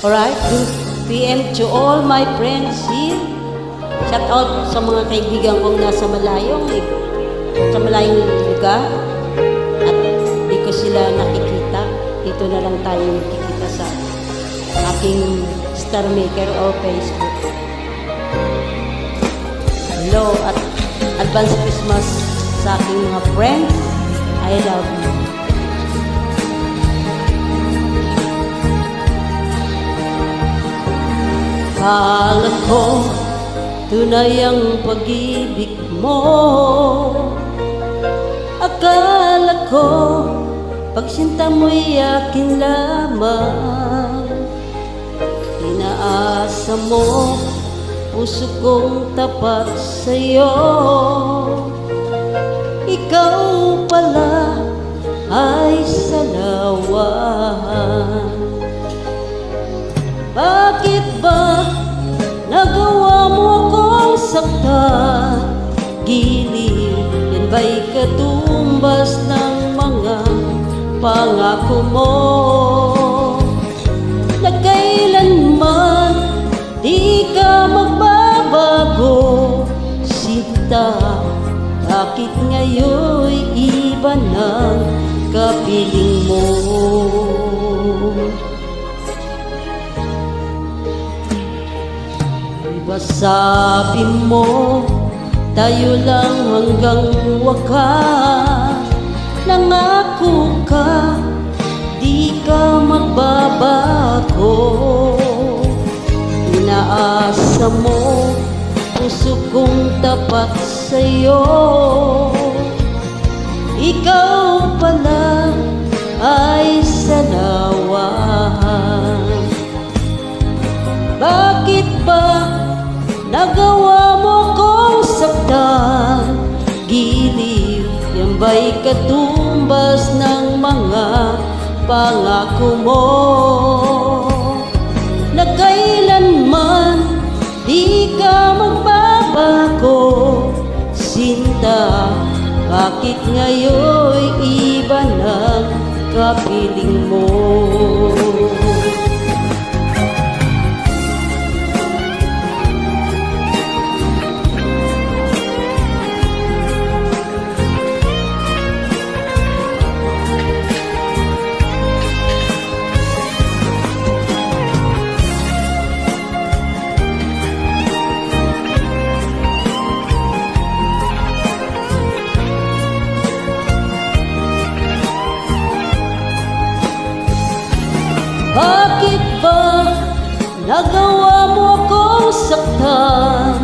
Alright, good PM to all my friends here. Shout out sa mga kaibigan kong nasa malayong lugar. At di ko sila nakikita. Dito na lang tayo nakikita sa aking Star Maker or Facebook. Hello at advance Christmas sa aking mga friends. I love you. Akala ko tunay ang pag-ibig mo. Akala ko pagsinta mo'y akin lamang. Inaasa mo puso kong tapat sa'yo. Ikaw pala ay salawan. Bakit ba nagawa mo akong saktan? Giliw, yan ba'y katumbas ng mga pangako mo? Na kailanman di ka magbabago, sinta. Bakit ngayon'y iba ng kapiling mo? Diba sabi mo, tayo lang hanggang wakas. Nangako ka, di ka magbabago. Inaasa mo, puso kong tapat sa'yo. Ikaw pala ay salawan. Bakit ba nagawa mo kong saktan? Giliw, yan ba'y katumbas ng mga pangako mo? Na kailanman di ka magbabago, sinta. Bakit ngayon'y iba ng kapiling mo? Bakit ba nagawa mo akong saktan?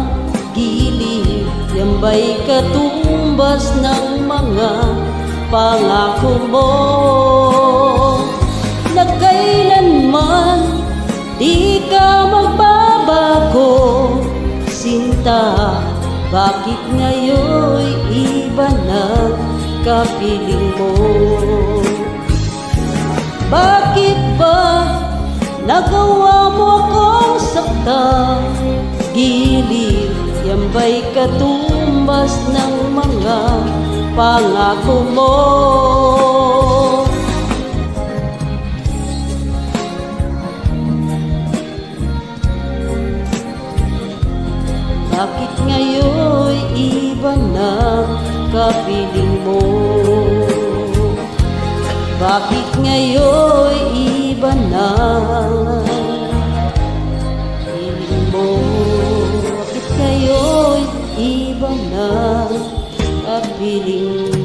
Giliw, yan ba'y katumbas ng mga pangako mo? Na kailanman di ka magbabago, sinta. Bakit ngayon'y iba na kapiling mo? Bakit ba nagawa mo akong saktan? Giliw, yan ba'y katumbas ng mga pangako mo? Bakit ngayon'y iba na kapiling mo? Bakit ngayon'y iba na piling mo? Bakit ngayon'y iba na kapiling mo?